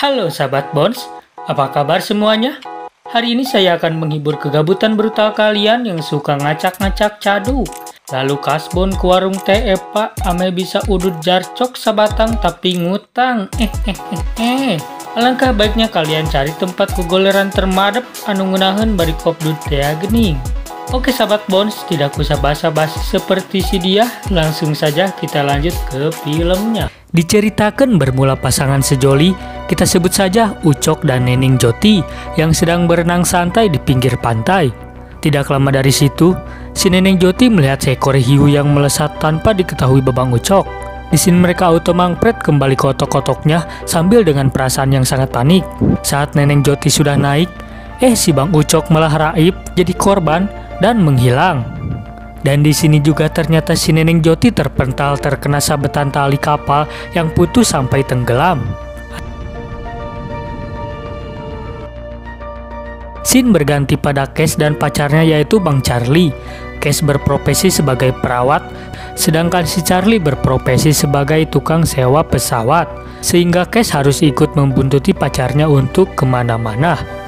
Halo sahabat Bones, apa kabar semuanya? Hari ini saya akan menghibur kegabutan brutal kalian yang suka ngacak-ngacak caduk. Lalu kasbon ke warung teh Pak, ame bisa udut jarcok sabatang tapi ngutang. Alangkah baiknya kalian cari tempat kegoleran termadep anu ngeunaheun bari kopdut teh gening. Oke sahabat Bones, tidak usah basa-basi seperti si dia, langsung saja kita lanjut ke filmnya. Diceritakan bermula pasangan sejoli, kita sebut saja Ucok dan Neneng Joti yang sedang berenang santai di pinggir pantai. Tidak lama dari situ, si Neneng Joti melihat seekor hiu yang melesat tanpa diketahui Babang Ucok. Di sini mereka auto mangpret kembali ke otok-otoknya sambil dengan perasaan yang sangat panik. Saat Neneng Joti sudah naik, si Bang Ucok malah raib jadi korban dan menghilang. Dan di sini juga ternyata si Neneng Joti terpental terkena sabetan tali kapal yang putus sampai tenggelam. Scene berganti pada Kes dan pacarnya yaitu Bang Charlie. Kes berprofesi sebagai perawat, sedangkan si Charlie berprofesi sebagai tukang sewa pesawat. Sehingga Kes harus ikut membuntuti pacarnya untuk kemana-mana.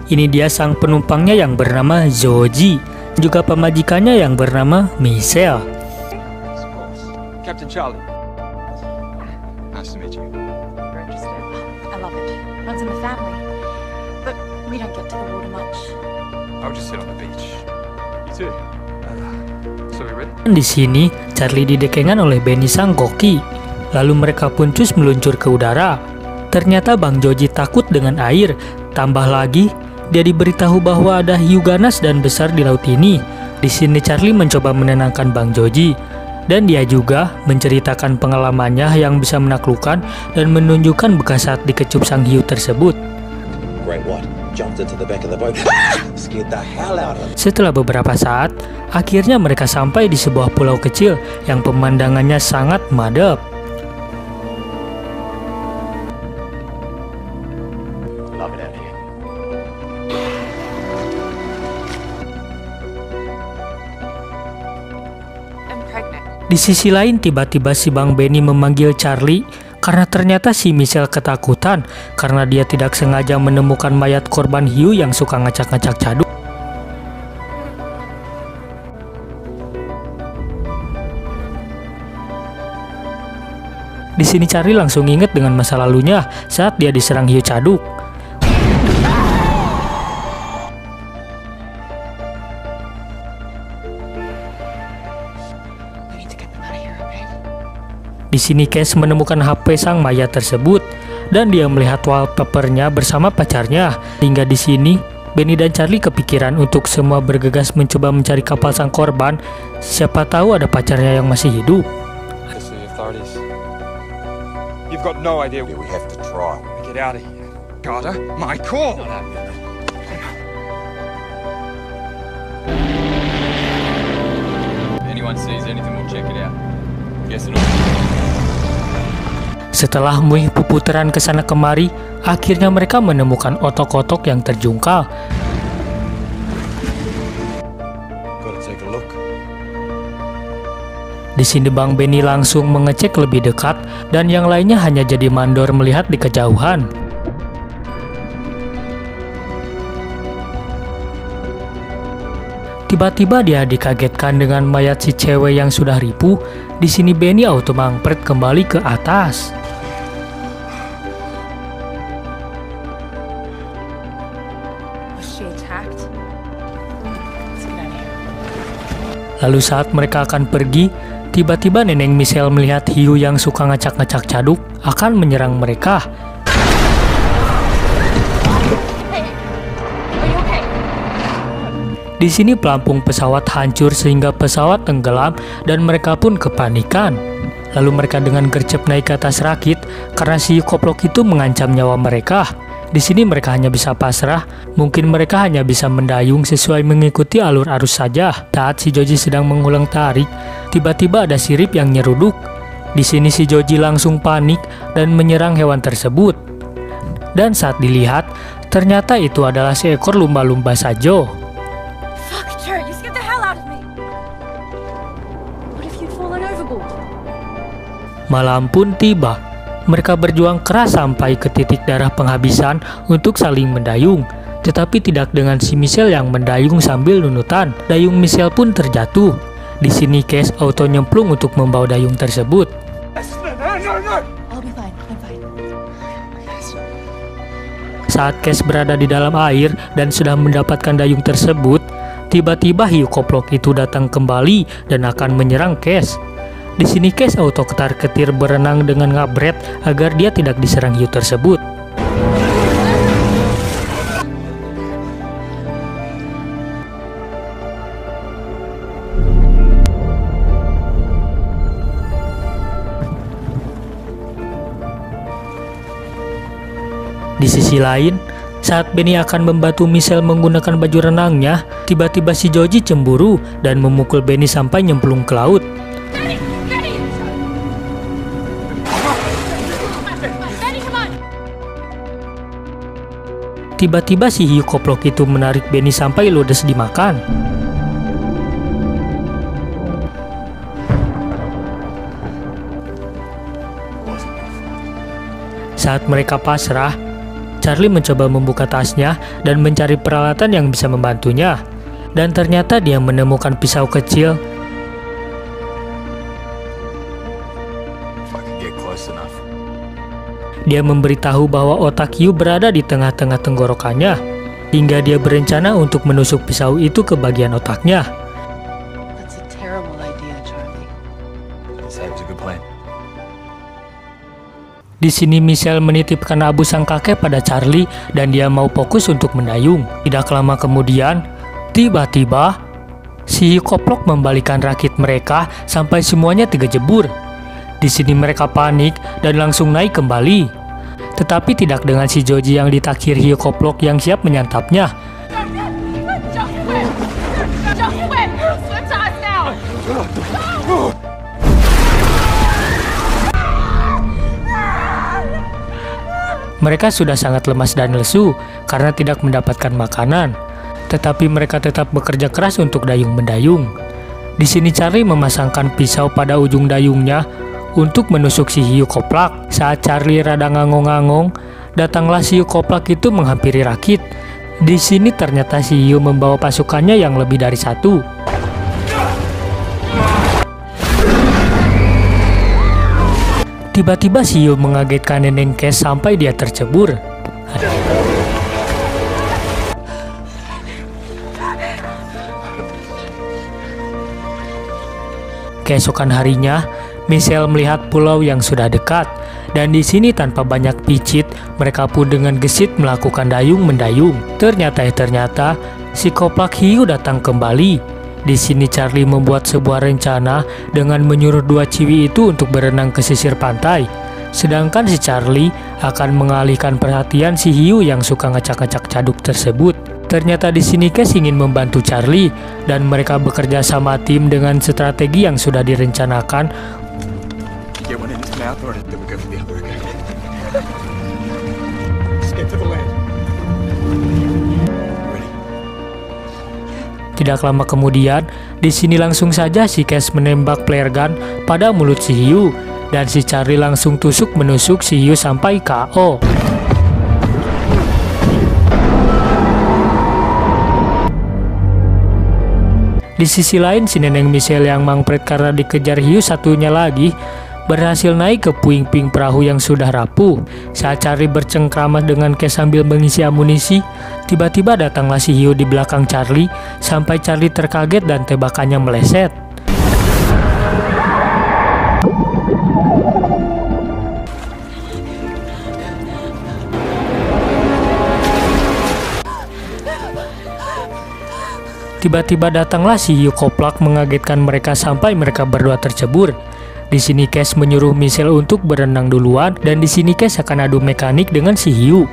Ini dia sang penumpangnya yang bernama Zoji, juga pemajikannya yang bernama Michelle. Captain Charlie. Nice to meet you. You're interested. I love it. Runs in the family. But we don't get to the water much. I would just sit on the beach. You too. So we ready? Di sini, Charlie didekengan oleh Benny sang koki. Lalu mereka pun cus meluncur ke udara. Ternyata Bang Joji takut dengan air. Tambah lagi, dia diberitahu bahwa ada hiu ganas dan besar di laut ini. Di sini Charlie mencoba menenangkan Bang Joji, dan dia juga menceritakan pengalamannya yang bisa menaklukkan dan menunjukkan bekas saat dikecup sang hiu tersebut. Setelah beberapa saat, akhirnya mereka sampai di sebuah pulau kecil yang pemandangannya sangat madep. Di sisi lain, tiba-tiba si Bang Benny memanggil Charlie karena ternyata si Michelle ketakutan karena dia tidak sengaja menemukan mayat korban hiu yang suka ngacak-ngacak caduk. Di sini Charlie langsung ingat dengan masa lalunya saat dia diserang hiu caduk. Di sini Kes menemukan HP sang mayat tersebut dan dia melihat wallpapernya bersama pacarnya. Hingga di sini Benny dan Charlie kepikiran untuk semua bergegas mencoba mencari kapal sang korban. Siapa tahu ada pacarnya yang masih hidup. You've got no idea. We have to try. Get out of here. Carter, my call. If anyone sees anything, we'll check it out. Yes or no? Setelah mengikuti putaran ke sana kemari, akhirnya mereka menemukan otok-otok yang terjungkal. Di sini Bang Benny langsung mengecek lebih dekat dan yang lainnya hanya jadi mandor melihat di kejauhan. Tiba-tiba dia dikagetkan dengan mayat si cewek yang sudah ripuh. Di sini Benny auto mangpret kembali ke atas. Lalu saat mereka akan pergi, tiba-tiba Neneng Michelle melihat hiu yang suka ngacak-ngacak caduk akan menyerang mereka. Di sini pelampung pesawat hancur sehingga pesawat tenggelam dan mereka pun kepanikan. Lalu mereka dengan gercep naik ke atas rakit karena si koplok itu mengancam nyawa mereka. Di sini mereka hanya bisa pasrah, mungkin mereka hanya bisa mendayung sesuai mengikuti alur arus saja. Saat si Joji sedang mengulang tarik, tiba-tiba ada sirip yang nyeruduk. Di sini si Joji langsung panik dan menyerang hewan tersebut. Dan saat dilihat, ternyata itu adalah seekor lumba-lumba sajo. Malam pun tiba. Mereka berjuang keras sampai ke titik darah penghabisan untuk saling mendayung. Tetapi tidak dengan si Michelle yang mendayung sambil nunutan. Dayung Michelle pun terjatuh. Di sini Cass auto nyemplung untuk membawa dayung tersebut. I'll be fine. I'm fine. Saat Cass berada di dalam air dan sudah mendapatkan dayung tersebut, tiba-tiba hiu koplok itu datang kembali dan akan menyerang Cass. Di sini Cass auto ketar-ketir berenang dengan ngabret agar dia tidak diserang hiu tersebut. Di sisi lain, saat Benny akan membantu Michelle menggunakan baju renangnya, tiba-tiba si Joji cemburu dan memukul Benny sampai nyemplung ke laut. Tiba-tiba si hiu koplok itu menarik Benny sampai ludes dimakan. Saat mereka pasrah, Charlie mencoba membuka tasnya dan mencari peralatan yang bisa membantunya. Dan ternyata dia menemukan pisau kecil. Dia memberitahu bahwa otak hiu berada di tengah-tengah tenggorokannya, hingga dia berencana untuk menusuk pisau itu ke bagian otaknya. That's a terrible idea, Charlie. Di sini Michelle menitipkan abu sang kakek pada Charlie dan dia mau fokus untuk mendayung. Tidak lama kemudian, tiba-tiba si hiu koplok membalikan rakit mereka sampai semuanya terjebur. Di sini mereka panik dan langsung naik kembali. Tetapi tidak dengan si Joji yang ditaksir hiu koplok yang siap menyantapnya. Mereka sudah sangat lemas dan lesu karena tidak mendapatkan makanan. Tetapi mereka tetap bekerja keras untuk dayung-mendayung. Di sini Charlie memasangkan pisau pada ujung dayungnya untuk menusuk si hiu koplak. Saat Charlie rada ngangong-ngangong, datanglah si hiu koplak itu menghampiri rakit. Di sini ternyata si hiu membawa pasukannya yang lebih dari satu. Tiba-tiba si hiu mengagetkan Neneng Cass sampai dia tercebur. Keesokan harinya, Michelle melihat pulau yang sudah dekat, dan di sini tanpa banyak picit, mereka pun dengan gesit melakukan dayung-mendayung. Ternyata si koplak hiu datang kembali. Di sini Charlie membuat sebuah rencana dengan menyuruh dua ciwi itu untuk berenang ke sisir pantai. Sedangkan si Charlie akan mengalihkan perhatian si hiu yang suka ngacak-ngacak caduk tersebut. Ternyata di sini Cass ingin membantu Charlie dan mereka bekerja sama tim dengan strategi yang sudah direncanakan. Tidak lama kemudian, di sini langsung saja si Cass menembak flare gun pada mulut si hiu dan si Charlie langsung tusuk menusuk si hiu sampai KO. Di sisi lain, si Neneng Michelle yang mangpret karena dikejar hiu satunya lagi berhasil naik ke puing-puing perahu yang sudah rapuh. Saat Charlie bercengkrama dengan Cass sambil mengisi amunisi, tiba-tiba datanglah si hiu di belakang Charlie sampai Charlie terkaget dan tembakannya meleset. Tiba-tiba datanglah si hiu koplak mengagetkan mereka sampai mereka berdua tercebur. Di sini Cass menyuruh Michelle untuk berenang duluan dan di sini Cass akan adu mekanik dengan si hiu.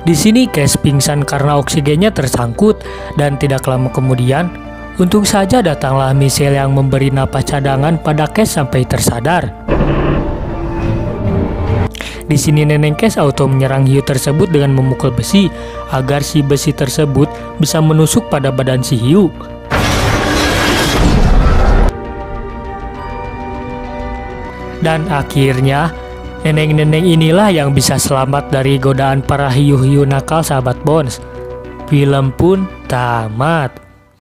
Di sini Cass pingsan karena oksigennya tersangkut dan tidak lama kemudian, untung saja datanglah Michelle yang memberi napas cadangan pada Cass sampai tersadar. Di sini Neneng Kes auto menyerang hiu tersebut dengan memukul besi agar si besi tersebut bisa menusuk pada badan si hiu. Dan akhirnya neneng-neneng inilah yang bisa selamat dari godaan para hiu-hiu nakal sahabat Bones. Film pun tamat.